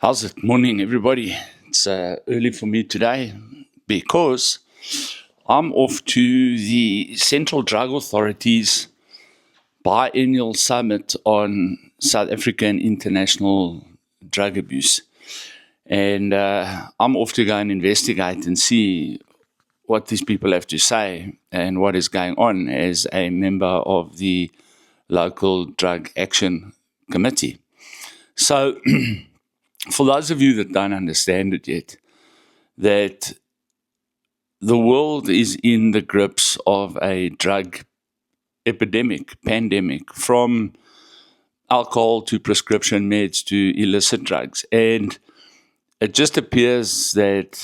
How's it? Morning, everybody. It's early for me today because I'm off to the Central Drug Authority's biennial summit on South African international drug abuse. And I'm off to go and investigate and see what these people have to say and what is going on as a member of the local drug action committee. So, for those of you that don't understand it yet, that the world is in the grips of a drug epidemic, pandemic, from alcohol to prescription meds to illicit drugs. And it just appears that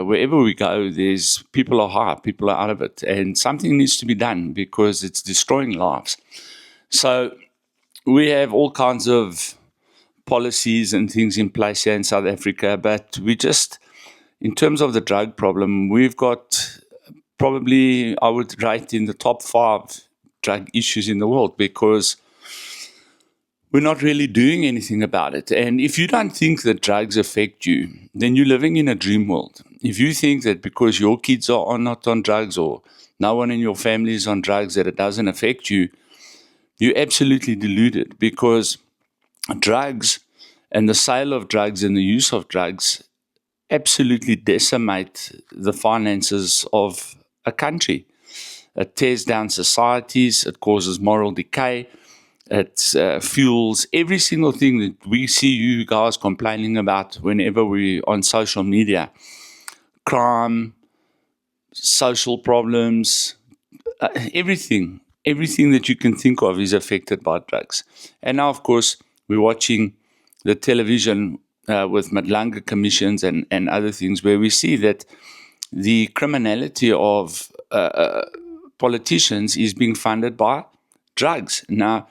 wherever we go, there's people are high, people are out of it. And something needs to be done because it's destroying lives. So we have all kinds of policies and things in place here in South Africa, but we just, in terms of the drug problem, we've got probably, I would rate in the top 5 drug issues in the world because we're not really doing anything about it. And if you don't think that drugs affect you, then you're living in a dream world. If you think that because your kids are not on drugs or no one in your family is on drugs, that it doesn't affect you, you're absolutely deluded because drugs and the sale of drugs and the use of drugs absolutely decimate the finances of a country. It tears down societies, it causes moral decay, it fuels every single thing that we see you guys complaining about whenever we're on social media. Crime, social problems, everything that you can think of is affected by drugs. And now, of course, we're watching the television with Motlala commissions and other things where we see that the criminality of politicians is being funded by drugs. Now,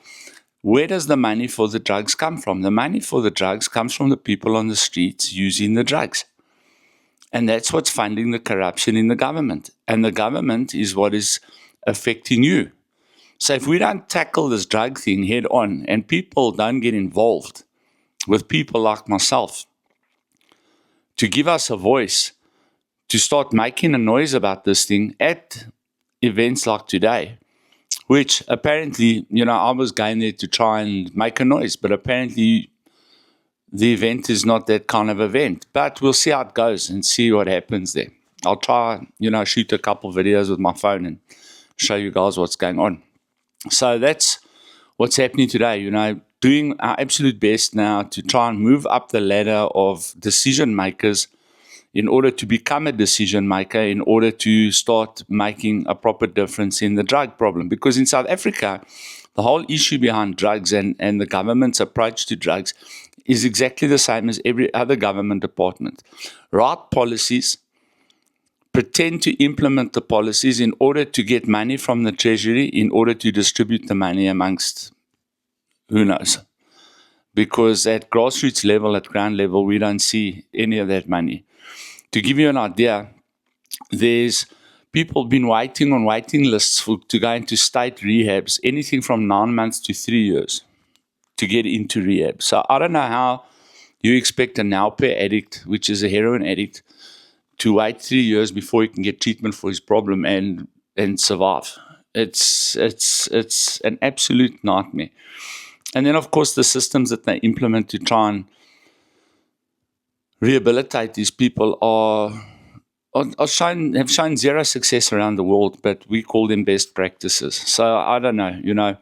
where does the money for the drugs come from? The money for the drugs comes from the people on the streets using the drugs. And that's what's funding the corruption in the government. And the government is what is affecting you. So if we don't tackle this drug thing head on and people don't get involved with people like myself to give us a voice, to start making a noise about this thing at events like today, which apparently, I was going there to try and make a noise, but apparently the event is not that kind of event. But we'll see how it goes and see what happens there. I'll try, shoot a couple videos with my phone and show you guys what's going on. So that's what's happening today, doing our absolute best now to try and move up the ladder of decision makers in order to become a decision maker, in order to start making a proper difference in the drug problem. Because in South Africa, the whole issue behind drugs and the government's approach to drugs is exactly the same as every other government department. Write policies, pretend to implement the policies in order to get money from the treasury, in order to distribute the money amongst who knows. Because at grassroots level, at ground level, we don't see any of that money. To give you an idea, there's people been waiting on waiting lists to go into state rehabs, anything from 9 months to 3 years to get into rehab. So I don't know how you expect a Naupe addict, which is a heroin addict, to wait 3 years before he can get treatment for his problem and survive. It's an absolute nightmare. And then, of course, the systems that they implement to try and rehabilitate these people have shown zero success around the world, but we call them best practices. So I don't know,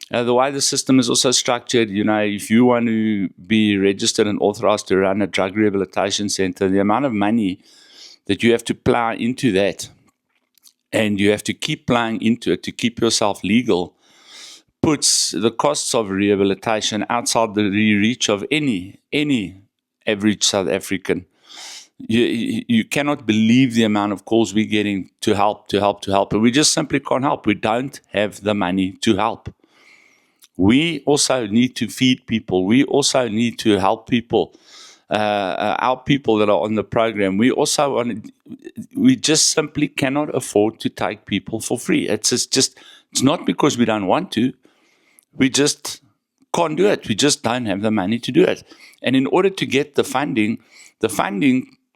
the way the system is also structured, if you want to be registered and authorized to run a drug rehabilitation center, the amount of money that you have to plow into that, and you have to keep plowing into it to keep yourself legal, puts the costs of rehabilitation outside the reach of any average South African. You cannot believe the amount of calls we're getting to help, and we just simply can't help. We don't have the money to help. We also need to feed people. We also need to help people. Our people that are on the program, we just simply cannot afford to take people for free. It's not because we don't want to. We just can't do it. We just don't have the money to do it. And in order to get the funding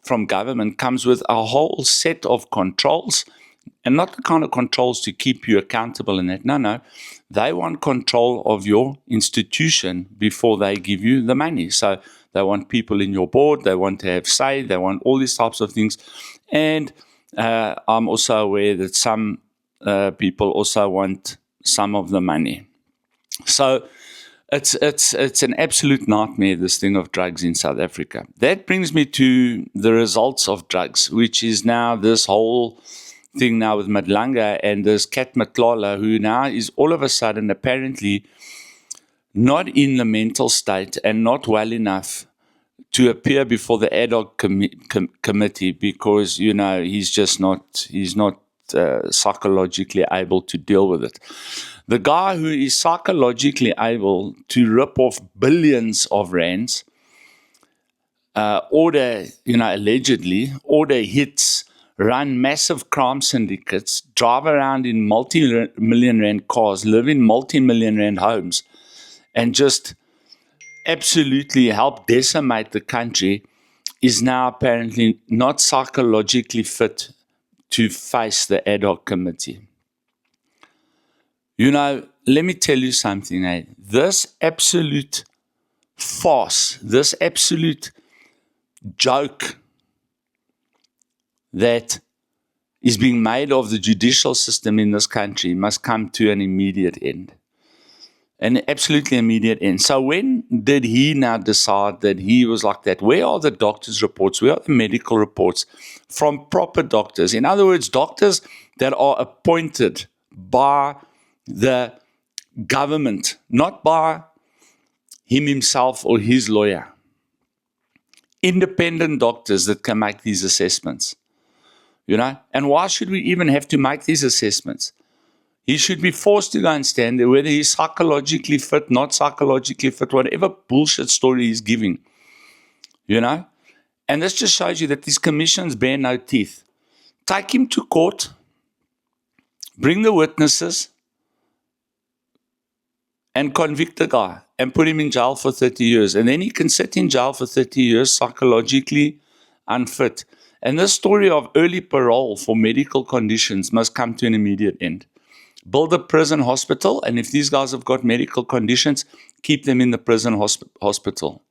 from government comes with a whole set of controls, and not the kind of controls to keep you accountable in that. No. They want control of your institution before they give you the money. So they want people in your board. They want to have say. They want all these types of things. And I'm also aware that some people also want some of the money. So it's an absolute nightmare, this thing of drugs in South Africa. That brings me to the results of drugs, which is now this whole thing now with Motlala and this cat Motlala, who now is all of a sudden apparently not in the mental state and not well enough to appear before the ad hoc committee because, he's not psychologically able to deal with it. The guy who is psychologically able to rip off billions of rands, allegedly order hits, run massive crime syndicates, drive around in multi-million rand cars, live in multi-million rand homes, and just absolutely help decimate the country, is now apparently not psychologically fit to face the ad hoc committee. Let me tell you something, This absolute farce, this absolute joke that is being made of the judicial system in this country must come to an immediate end. An absolutely immediate end. So when did he now decide that he was like that? Where are the doctors' reports? Where are the medical reports from proper doctors? In other words, doctors that are appointed by the government, not by him himself or his lawyer. Independent doctors that can make these assessments. And why should we even have to make these assessments? He should be forced to go and stand there, whether he's psychologically fit, not psychologically fit, whatever bullshit story he's giving. And this just shows you that these commissions bear no teeth. Take him to court, bring the witnesses, and convict the guy and put him in jail for 30 years. And then he can sit in jail for 30 years psychologically unfit. And this story of early parole for medical conditions must come to an immediate end. Build a prison hospital, and if these guys have got medical conditions, keep them in the prison hospital.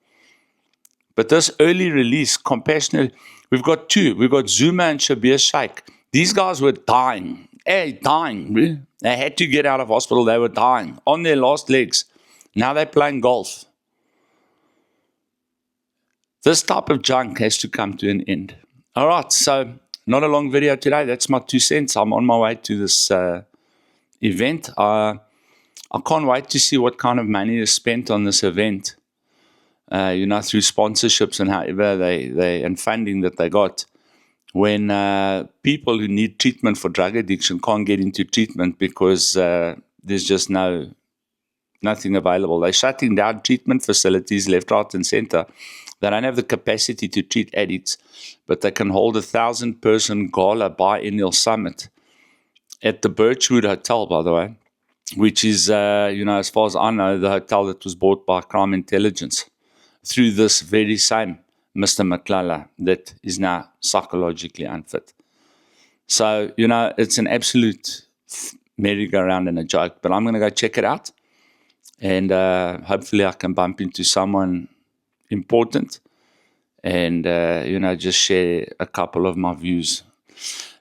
But this early release, compassionate, we've got two. We've got Zuma and Shabir Shaikh. These guys were dying. Dying. They had to get out of hospital. They were dying on their last legs. Now they're playing golf. This type of junk has to come to an end. All right, so not a long video today. That's my 2 cents. I'm on my way to this event. I can't wait to see what kind of money is spent on this event. Through sponsorships and however they and funding that they got. When people who need treatment for drug addiction can't get into treatment because there's just nothing available. They're shutting down treatment facilities left, right, and center. They don't have the capacity to treat addicts, but they can hold 1,000-person gala biennial summit at the Birchwood Hotel, by the way, which is, as far as I know, the hotel that was bought by Crime Intelligence through this very same Mr. Motlala that is now psychologically unfit. So, it's an absolute merry-go-round and a joke, but I'm going to go check it out, and hopefully I can bump into someone important and, just share a couple of my views.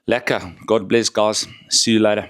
Lekker. God bless, guys. See you later.